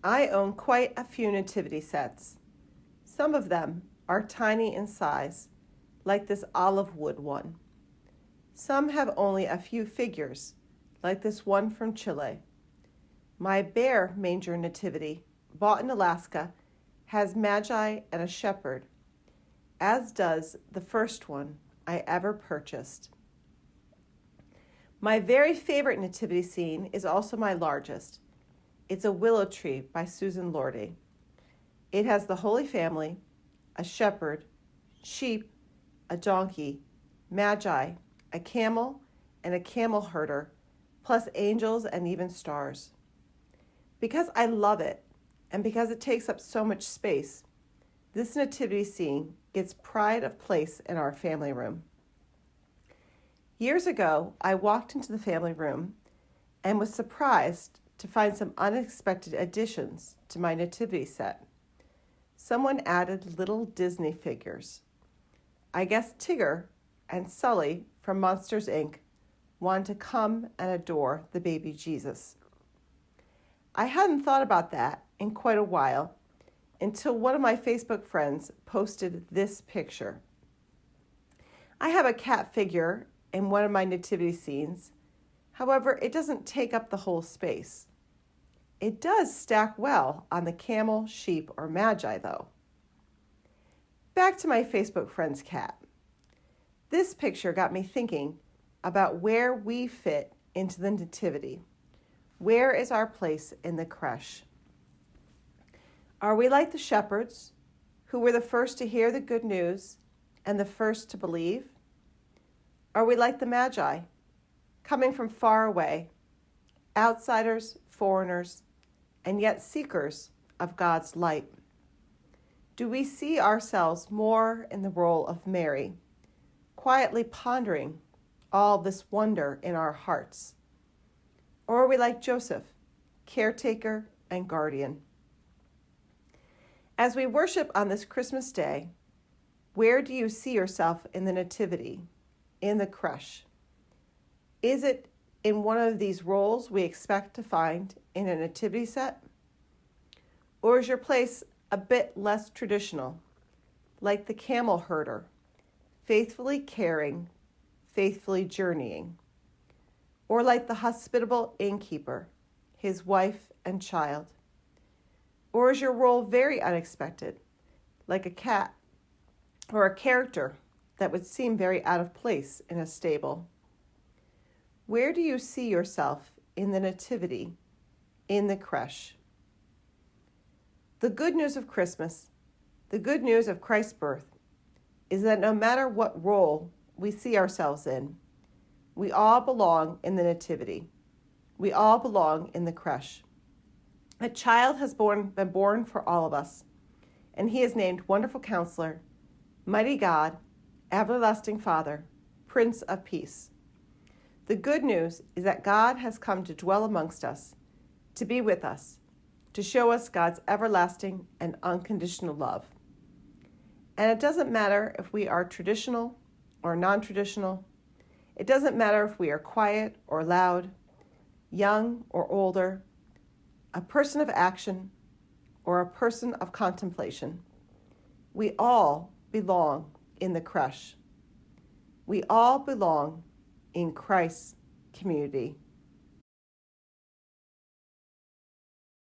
I own quite a few nativity sets. Some of them are tiny in size, like this olive wood one. Some have only a few figures, like this one from Chile. My bear manger nativity, bought in Alaska, has magi and a shepherd, as does the first one I ever purchased. My very favorite nativity scene is also my largest. It's a willow tree by Susan Lordy. It has the Holy Family, a shepherd, sheep, a donkey, magi, a camel, and a camel herder, plus angels and even stars. Because I love it, and because it takes up so much space, this nativity scene gets pride of place in our family room. Years ago, I walked into the family room and was surprised to find some unexpected additions to my nativity set. Someone added little Disney figures. I guess Tigger and Sully from Monsters, Inc. wanted to come and adore the baby Jesus. I hadn't thought about that in quite a while until one of my Facebook friends posted this picture. I have a cat figure in one of my nativity scenes. However, it doesn't take up the whole space. It does stack well on the camel, sheep, or magi, though. Back to my Facebook friend's cat. This picture got me thinking about where we fit into the nativity. Where is our place in the creche? Are we like the shepherds, who were the first to hear the good news and the first to believe? Are we like the magi, coming from far away, outsiders, foreigners, and yet seekers of God's light? Do we see ourselves more in the role of Mary, quietly pondering all this wonder in our hearts? Or are we like Joseph, caretaker and guardian? As we worship on this Christmas day, where do you see yourself in the nativity, in the creche? Is it in one of these roles we expect to find in a nativity set? Or is your place a bit less traditional, like the camel herder, faithfully caring, faithfully journeying? Or like the hospitable innkeeper, his wife and child? Or is your role very unexpected, like a cat or a character that would seem very out of place in a stable? Where do you see yourself in the nativity, in the creche? The good news of Christmas, the good news of Christ's birth, is that no matter what role we see ourselves in, we all belong in the nativity. We all belong in the creche. A child has been born for all of us, and he is named Wonderful Counselor, Mighty God, Everlasting Father, Prince of Peace. The good news is that God has come to dwell amongst us, to be with us, to show us God's everlasting and unconditional love. And it doesn't matter if we are traditional or non-traditional. It doesn't matter if we are quiet or loud, young or older, a person of action or a person of contemplation. We all belong in the creche. We all belong in Christ's community.